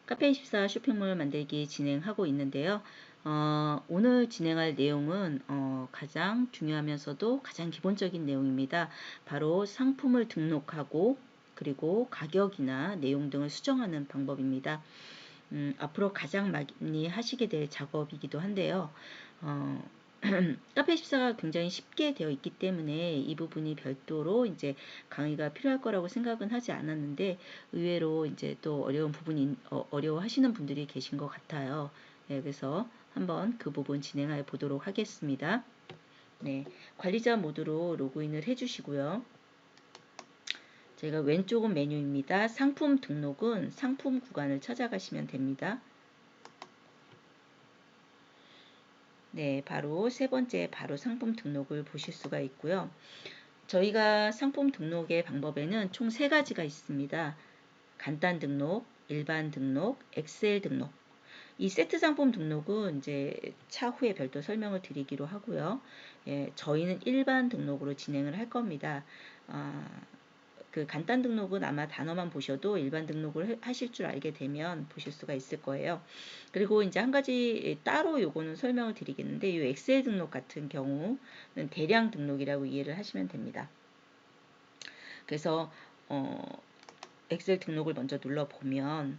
카페24 쇼핑몰 만들기 진행하고 있는데요. 오늘 진행할 내용은 가장 중요하면서도 가장 기본적인 내용입니다. 바로 상품을 등록하고 그리고 가격이나 내용 등을 수정하는 방법입니다. 앞으로 가장 많이 하시게 될 작업이기도 한데요. 카페14가 굉장히 쉽게 되어 있기 때문에 이 부분이 별도로 이제 강의가 필요할 거라고 생각은 하지 않았는데 의외로 이제 또 어려운 부분이 어려워하시는 분들이 계신 것 같아요. 네, 그래서 한번 그 부분 진행해 보도록 하겠습니다. 네, 관리자 모드로 로그인을 해주시고요. 제가 왼쪽은 메뉴입니다. 상품 등록은 상품 구간을 찾아가시면 됩니다. 네, 바로 세 번째 바로 상품 등록을 보실 수가 있고요. 저희가 상품 등록의 방법에는 총 세 가지가 있습니다. 간단 등록, 일반 등록, 엑셀 등록. 이 세트 상품 등록은 이제 차후에 별도 설명을 드리기로 하고요. 예, 저희는 일반 등록으로 진행을 할 겁니다. 그 간단 등록은 아마 단어만 보셔도 일반 등록을 하실 줄 알게 되면 보실 수가 있을 거예요. 그리고 이제 한 가지 따로 요거는 설명을 드리겠는데 이 엑셀 등록 같은 경우는 대량 등록이라고 이해를 하시면 됩니다. 그래서 엑셀 등록을 먼저 눌러보면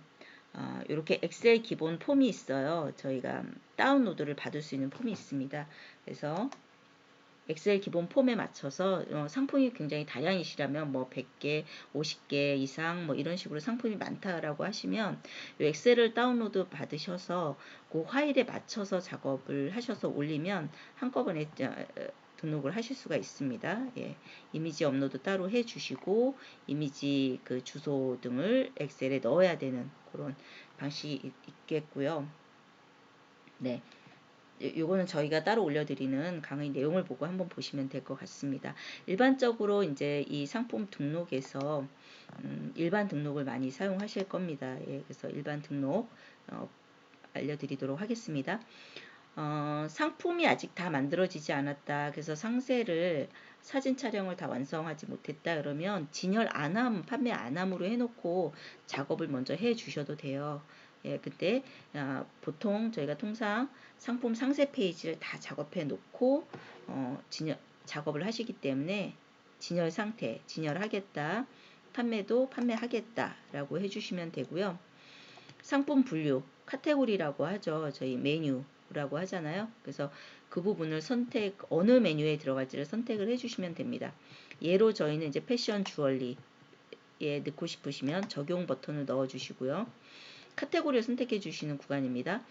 이렇게 엑셀 기본 폼이 있어요. 저희가 다운로드를 받을 수 있는 폼이 있습니다. 그래서 엑셀 기본 폼에 맞춰서 상품이 굉장히 다양이시라면 뭐 100개, 50개 이상 뭐 이런 식으로 상품이 많다라고 하시면 이 엑셀을 다운로드 받으셔서 그 파일에 맞춰서 작업을 하셔서 올리면 한꺼번에 등록을 하실 수가 있습니다. 예, 이미지 업로드 따로 해주시고 이미지 그 주소 등을 엑셀에 넣어야 되는 그런 방식이 있겠고요. 네. 요거는 저희가 따로 올려드리는 강의 내용을 보고 한번 보시면 될 것 같습니다. 일반적으로 이제 이 상품 등록에서 일반 등록을 많이 사용하실 겁니다. 예, 그래서 일반 등록 알려드리도록 하겠습니다. 상품이 아직 다 만들어지지 않았다. 그래서 상세를 사진 촬영을 다 완성하지 못했다. 그러면 진열 안함, 판매 안함으로 해놓고 작업을 먼저 해 주셔도 돼요. 예, 그때 보통 저희가 통상 상품 상세 페이지를 다 작업해 놓고 작업을 하시기 때문에 진열 상태, 진열하겠다, 판매도 판매하겠다 라고 해주시면 되고요. 상품 분류, 카테고리라고 하죠. 저희 메뉴라고 하잖아요. 그래서 그 부분을 어느 메뉴에 들어갈지를 선택을 해주시면 됩니다. 예로 저희는 이제 패션 주얼리에 넣고 싶으시면 적용 버튼을 넣어주시고요. 카테고리를 선택해 주시는 구간입니다.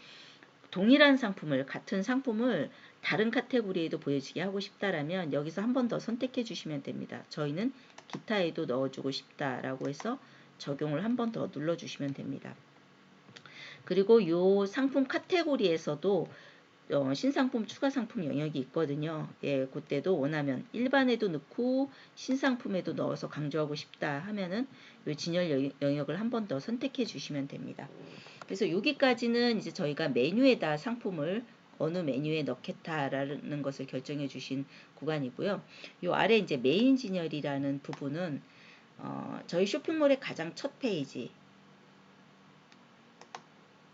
동일한 상품을, 같은 상품을 다른 카테고리에도 보여지게 하고 싶다라면 여기서 한 번 더 선택해 주시면 됩니다. 저희는 기타에도 넣어주고 싶다라고 해서 적용을 한 번 더 눌러주시면 됩니다. 그리고 이 상품 카테고리에서도 신상품 추가 상품 영역이 있거든요. 예, 그때도 원하면 일반에도 넣고 신상품에도 넣어서 강조하고 싶다 하면은 이 진열 영역을 한 번 더 선택해 주시면 됩니다. 그래서 여기까지는 이제 저희가 메뉴에다 상품을 어느 메뉴에 넣겠다라는 것을 결정해 주신 구간이고요. 이 아래 이제 메인 진열이라는 부분은 저희 쇼핑몰의 가장 첫 페이지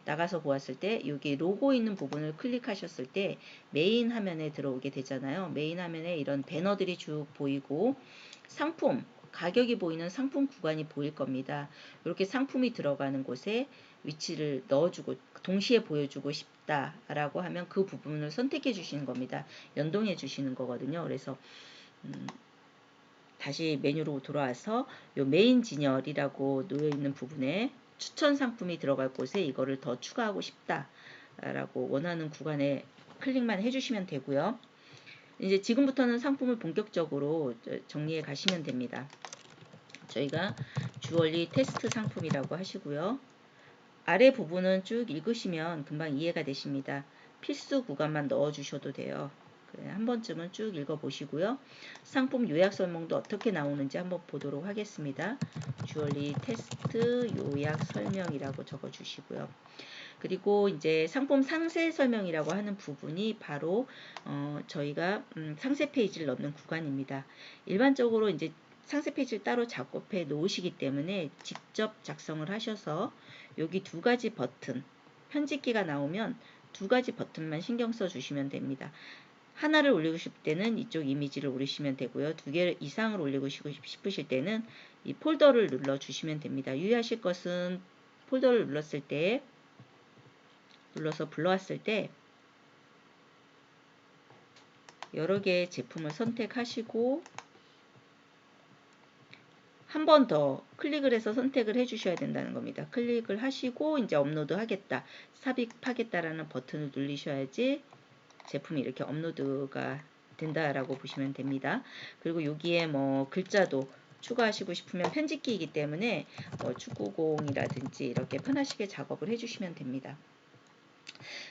나가서 보았을 때 여기 로고 있는 부분을 클릭하셨을 때 메인 화면에 들어오게 되잖아요. 메인 화면에 이런 배너들이 쭉 보이고 상품, 가격이 보이는 상품 구간이 보일 겁니다. 이렇게 상품이 들어가는 곳에 위치를 넣어주고 동시에 보여주고 싶다라고 하면 그 부분을 선택해 주시는 겁니다. 연동해 주시는 거거든요. 그래서 다시 메뉴로 돌아와서 요 메인 진열이라고 놓여 있는 부분에 추천 상품이 들어갈 곳에 이거를 더 추가하고 싶다라고 원하는 구간에 클릭만 해주시면 되고요. 이제 지금부터는 상품을 본격적으로 정리해 가시면 됩니다. 저희가 주얼리 테스트 상품이라고 하시고요. 아래 부분은 쭉 읽으시면 금방 이해가 되십니다. 필수 구간만 넣어주셔도 돼요. 한 번쯤은 쭉 읽어보시고요. 상품 요약 설명도 어떻게 나오는지 한번 보도록 하겠습니다. 주얼리 테스트 요약 설명이라고 적어주시고요. 그리고 이제 상품 상세 설명이라고 하는 부분이 바로 저희가 상세 페이지를 넣는 구간입니다. 일반적으로 이제 상세 페이지를 따로 작업해 놓으시기 때문에 직접 작성을 하셔서 여기 두 가지 버튼, 편집기가 나오면 두 가지 버튼만 신경 써 주시면 됩니다. 하나를 올리고 싶을 때는 이쪽 이미지를 올리시면 되고요. 두 개 이상을 올리고 싶으실 때는 이 폴더를 눌러 주시면 됩니다. 유의하실 것은 폴더를 눌러서 불러왔을 때 여러 개의 제품을 선택하시고 한 번 더 클릭을 해서 선택을 해 주셔야 된다는 겁니다. 클릭을 하시고 이제 업로드 하겠다, 삽입하겠다라는 버튼을 누르셔야지 제품이 이렇게 업로드가 된다라고 보시면 됩니다. 그리고 여기에 뭐 글자도 추가하시고 싶으면 편집기이기 때문에 뭐 축구공이라든지 이렇게 편하시게 작업을 해주시면 됩니다.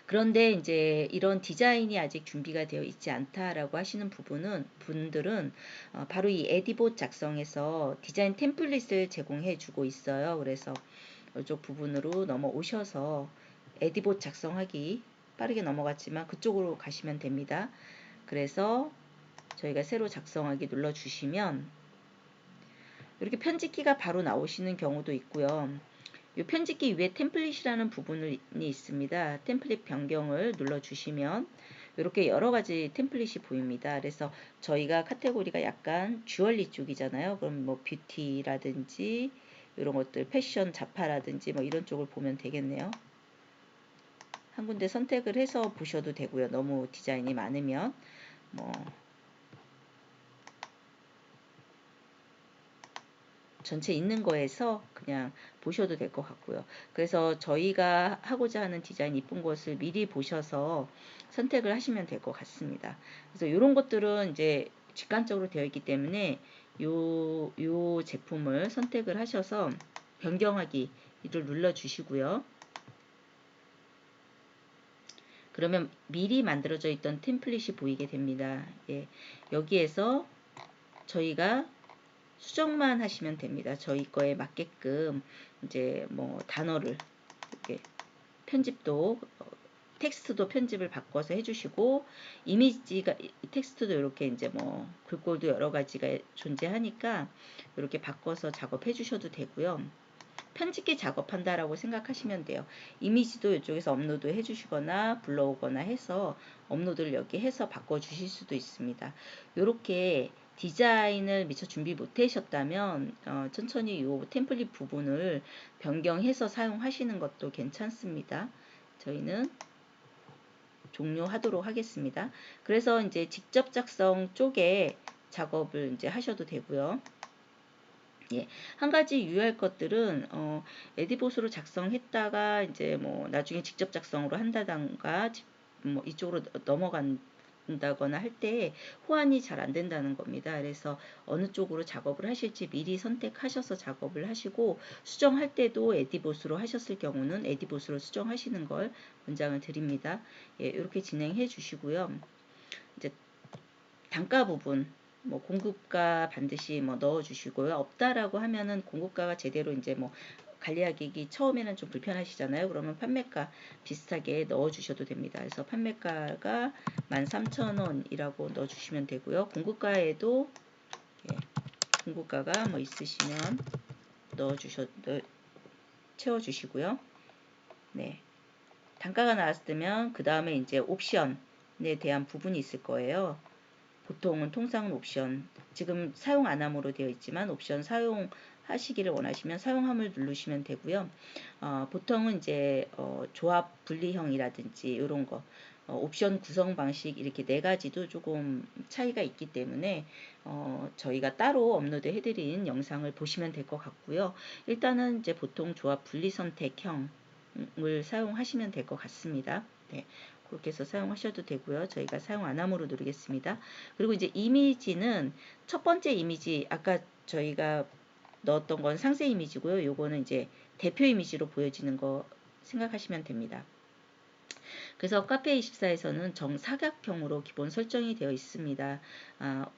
그런데 이제 이런 디자인이 아직 준비가 되어 있지 않다라고 하시는 분들은 바로 이 에디봇 작성에서 디자인 템플릿을 제공해 주고 있어요. 그래서 이쪽 부분으로 넘어오셔서 에디봇 작성하기 빠르게 넘어갔지만 그쪽으로 가시면 됩니다. 그래서 저희가 새로 작성하기 눌러주시면 이렇게 편집기가 바로 나오시는 경우도 있고요. 이 편집기 위에 템플릿이라는 부분이 있습니다. 템플릿 변경을 눌러주시면 이렇게 여러 가지 템플릿이 보입니다. 그래서 저희가 카테고리가 약간 주얼리 쪽이잖아요. 그럼 뭐 뷰티라든지 이런 것들, 패션, 잡화라든지 뭐 이런 쪽을 보면 되겠네요. 한 군데 선택을 해서 보셔도 되고요. 너무 디자인이 많으면 뭐 전체 있는 거에서 그냥 보셔도 될 것 같고요. 그래서 저희가 하고자 하는 디자인 이쁜 것을 미리 보셔서 선택을 하시면 될 것 같습니다. 그래서 이런 것들은 이제 직관적으로 되어 있기 때문에 요 제품을 선택을 하셔서 변경하기를 눌러 주시고요. 그러면 미리 만들어져 있던 템플릿이 보이게 됩니다. 예, 여기에서 저희가 수정만 하시면 됩니다. 저희 거에 맞게끔 이제 뭐 단어를 이렇게 편집도 텍스트도 편집을 바꿔서 해주시고 이미지가 텍스트도 이렇게 이제 뭐 글꼴도 여러 가지가 존재하니까 이렇게 바꿔서 작업해 주셔도 되고요. 편집기 작업한다라고 생각하시면 돼요. 이미지도 이쪽에서 업로드 해주시거나 불러오거나 해서 업로드를 여기 해서 바꿔주실 수도 있습니다. 이렇게 디자인을 미처 준비 못하셨다면 천천히 이 템플릿 부분을 변경해서 사용하시는 것도 괜찮습니다. 저희는 종료하도록 하겠습니다. 그래서 이제 직접 작성 쪽에 작업을 이제 하셔도 되고요. 예, 한 가지 유의할 것들은 에디봇으로 작성했다가 이제 뭐 나중에 직접 작성으로 한다던가 뭐 이쪽으로 넘어간다거나 할 때 호환이 잘 안 된다는 겁니다. 그래서 어느 쪽으로 작업을 하실지 미리 선택하셔서 작업을 하시고 수정할 때도 에디봇으로 하셨을 경우는 에디봇으로 수정하시는 걸 권장을 드립니다. 예, 이렇게 진행해 주시고요. 이제 단가 부분 뭐 공급가 반드시 뭐 넣어 주시고요. 없다라고 하면은 공급가가 제대로 이제 뭐 관리하기 처음에는 좀 불편하시잖아요. 그러면 판매가 비슷하게 넣어 주셔도 됩니다. 그래서 판매가가 13,000원이라고 넣어 주시면 되고요. 공급가에도 예, 공급가가 뭐 있으시면 채워 주시고요. 네. 단가가 나왔을 때면 그 다음에 이제 옵션에 대한 부분이 있을 거예요. 보통은 통상은 옵션, 지금 사용 안 함으로 되어 있지만 옵션 사용하시기를 원하시면 사용함을 누르시면 되고요. 보통은 이제 조합 분리형이라든지 이런 거 옵션 구성 방식 이렇게 네 가지도 조금 차이가 있기 때문에 저희가 따로 업로드 해드린 영상을 보시면 될 것 같고요. 일단은 이제 보통 조합 분리 선택형을 사용하시면 될 것 같습니다. 네. 그렇게 해서 사용하셔도 되고요. 저희가 사용 안 함으로 누르겠습니다. 그리고 이제 이미지는 첫 번째 이미지 아까 저희가 넣었던 건 상세 이미지고요. 요거는 이제 대표 이미지로 보여지는 거 생각하시면 됩니다. 그래서 카페24에서는 정사각형으로 기본 설정이 되어 있습니다.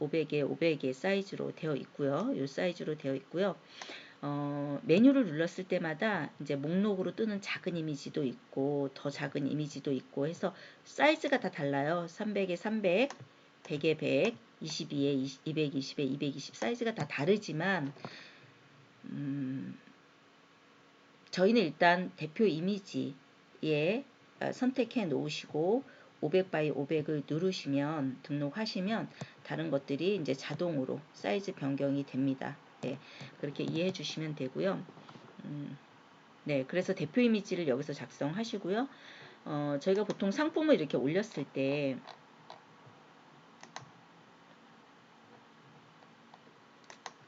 500에 500의 사이즈로 되어 있고요. 이 사이즈로 되어 있고요. 메뉴를 눌렀을 때마다 이제 목록으로 뜨는 작은 이미지도 있고 더 작은 이미지도 있고 해서 사이즈가 다 달라요. 300에 300, 100에 100, 22에 220에 220 사이즈가 다 다르지만 저희는 일단 대표 이미지에 선택해 놓으시고 500 바이 500을 누르시면 등록하시면 다른 것들이 이제 자동으로 사이즈 변경이 됩니다. 네, 그렇게 이해해 주시면 되고요. 네, 그래서 대표 이미지를 여기서 작성하시고요. 저희가 보통 상품을 이렇게 올렸을 때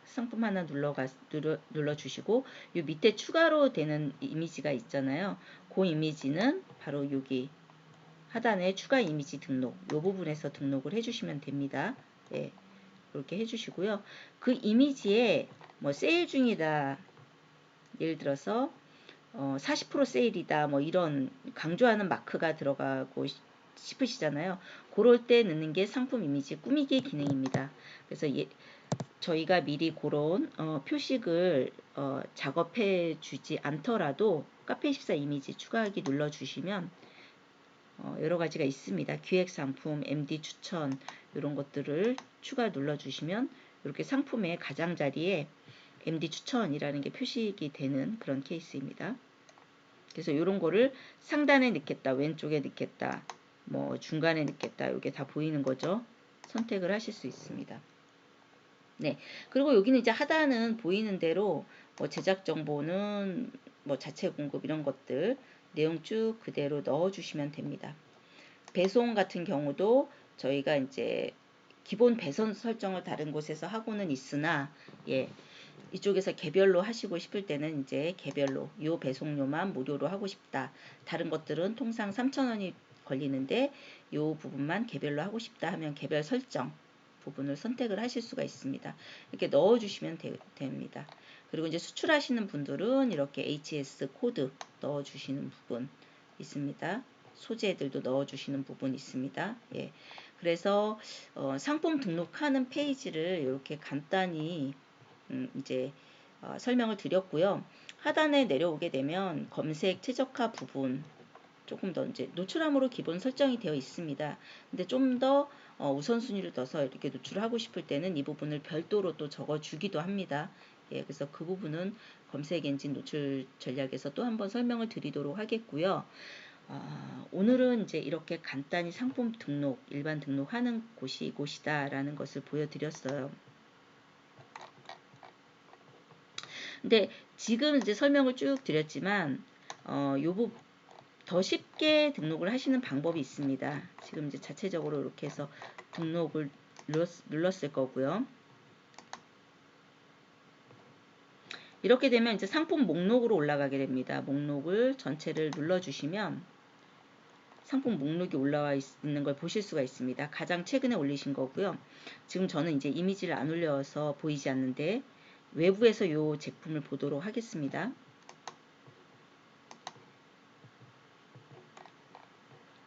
상품 하나 눌러주시고 이 밑에 추가로 되는 이미지가 있잖아요. 그 이미지는 바로 여기 하단에 추가 이미지 등록 이 부분에서 등록을 해주시면 됩니다. 네, 이렇게 해주시고요. 그 이미지에 뭐 세일 중이다, 예를 들어서 40% 세일이다, 뭐 이런 강조하는 마크가 들어가고 싶으시잖아요. 그럴 때 넣는 게 상품 이미지 꾸미기 기능입니다. 그래서 저희가 미리 그런 표식을 작업해 주지 않더라도 카페24 이미지 추가하기 눌러주시면 여러 가지가 있습니다. 기획 상품, MD 추천 이런 것들을 추가 눌러주시면 이렇게 상품의 가장자리에 MD 추천이라는 게 표식이 되는 그런 케이스입니다. 그래서 이런 거를 상단에 넣겠다, 왼쪽에 넣겠다, 뭐 중간에 넣겠다, 이게 다 보이는 거죠. 선택을 하실 수 있습니다. 네, 그리고 여기는 이제 하단은 보이는 대로 뭐 제작 정보는 뭐 자체 공급 이런 것들 내용 쭉 그대로 넣어주시면 됩니다. 배송 같은 경우도 저희가 이제 기본 배송 설정을 다른 곳에서 하고는 있으나 이쪽에서 개별로 하시고 싶을 때는 이제 개별로 요 배송료만 무료로 하고 싶다. 다른 것들은 통상 3,000원이 걸리는데 요 부분만 개별로 하고 싶다 하면 개별 설정 부분을 선택을 하실 수가 있습니다. 이렇게 넣어주시면 됩니다. 그리고 이제 수출하시는 분들은 이렇게 HS 코드 넣어주시는 부분 있습니다. 소재들도 넣어주시는 부분 있습니다. 예. 그래서 상품 등록하는 페이지를 이렇게 간단히 이제 설명을 드렸고요. 하단에 내려오게 되면 검색 최적화 부분 조금 더 이제 노출함으로 기본 설정이 되어 있습니다. 근데 좀 더 우선순위를 둬서 이렇게 노출하고 싶을 때는 이 부분을 별도로 또 적어주기도 합니다. 예, 그래서 그 부분은 검색 엔진 노출 전략에서 또 한번 설명을 드리도록 하겠고요. 오늘은 이제 이렇게 간단히 상품 등록, 일반 등록하는 곳이 이곳이다라는 것을 보여드렸어요. 근데 지금 이제 설명을 쭉 드렸지만 요 부분 더 쉽게 등록을 하시는 방법이 있습니다. 지금 이제 자체적으로 이렇게 해서 등록을 눌렀을 거고요. 이렇게 되면 이제 상품 목록으로 올라가게 됩니다. 목록을 전체를 눌러주시면 상품 목록이 올라와 있는 걸 보실 수가 있습니다. 가장 최근에 올리신 거고요. 지금 저는 이제 이미지를 안 올려서 보이지 않는데 외부에서 이 제품을 보도록 하겠습니다.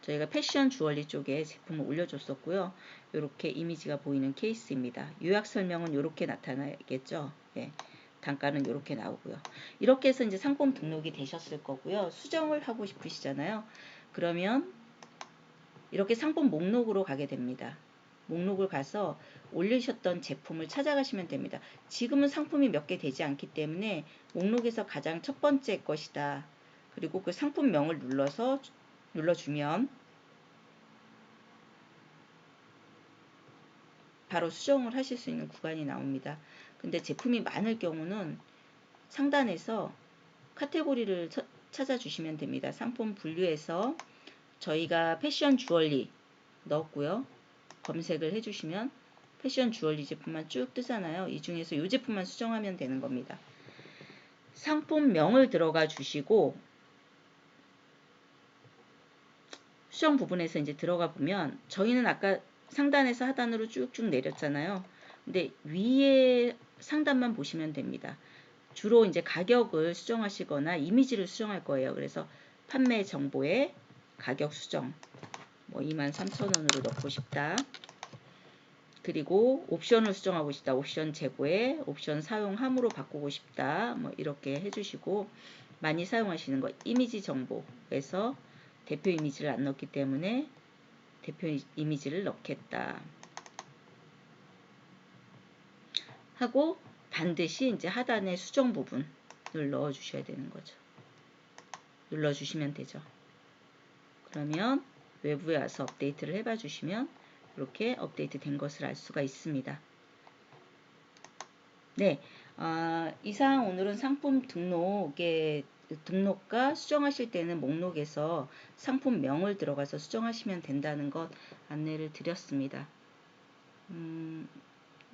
저희가 패션 주얼리 쪽에 제품을 올려줬었고요. 이렇게 이미지가 보이는 케이스입니다. 요약 설명은 이렇게 나타나겠죠. 네, 단가는 이렇게 나오고요. 이렇게 해서 이제 상품 등록이 되셨을 거고요. 수정을 하고 싶으시잖아요. 그러면 이렇게 상품 목록으로 가게 됩니다. 목록을 가서 올리셨던 제품을 찾아가시면 됩니다. 지금은 상품이 몇 개 되지 않기 때문에 목록에서 가장 첫 번째 것이다. 그리고 그 상품명을 눌러주면 바로 수정을 하실 수 있는 구간이 나옵니다. 근데 제품이 많을 경우는 상단에서 카테고리를 찾아주시면 됩니다. 상품 분류에서 저희가 패션 주얼리 넣었고요. 검색을 해주시면 패션 주얼리 제품만 쭉 뜨잖아요. 이 중에서 이 제품만 수정하면 되는 겁니다. 상품명을 들어가 주시고 수정 부분에서 이제 들어가 보면 저희는 아까 상단에서 하단으로 쭉쭉 내렸잖아요. 근데 위에 상단만 보시면 됩니다. 주로 이제 가격을 수정하시거나 이미지를 수정할 거예요. 그래서 판매 정보에 가격 수정 뭐 23,000원으로 넣고 싶다. 그리고 옵션을 수정하고 싶다. 옵션 재고에 옵션 사용함으로 바꾸고 싶다. 뭐 이렇게 해주시고 많이 사용하시는 거 이미지 정보에서 대표 이미지를 안 넣었기 때문에 대표 이미지를 넣겠다. 하고 반드시 이제 하단의 수정 부분을 넣어 주셔야 되는 거죠. 눌러 주시면 되죠. 그러면 외부에 와서 업데이트를 해봐 주시면 이렇게 업데이트 된 것을 알 수가 있습니다. 네, 이상 오늘은 상품 등록과 수정하실 때는 목록에서 상품명을 들어가서 수정하시면 된다는 것 안내를 드렸습니다.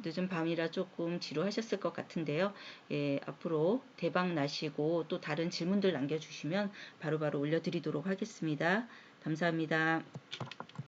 늦은 밤이라 조금 지루하셨을 것 같은데요. 예, 앞으로 대박 나시고 또 다른 질문들 남겨주시면 바로바로 올려드리도록 하겠습니다. 감사합니다.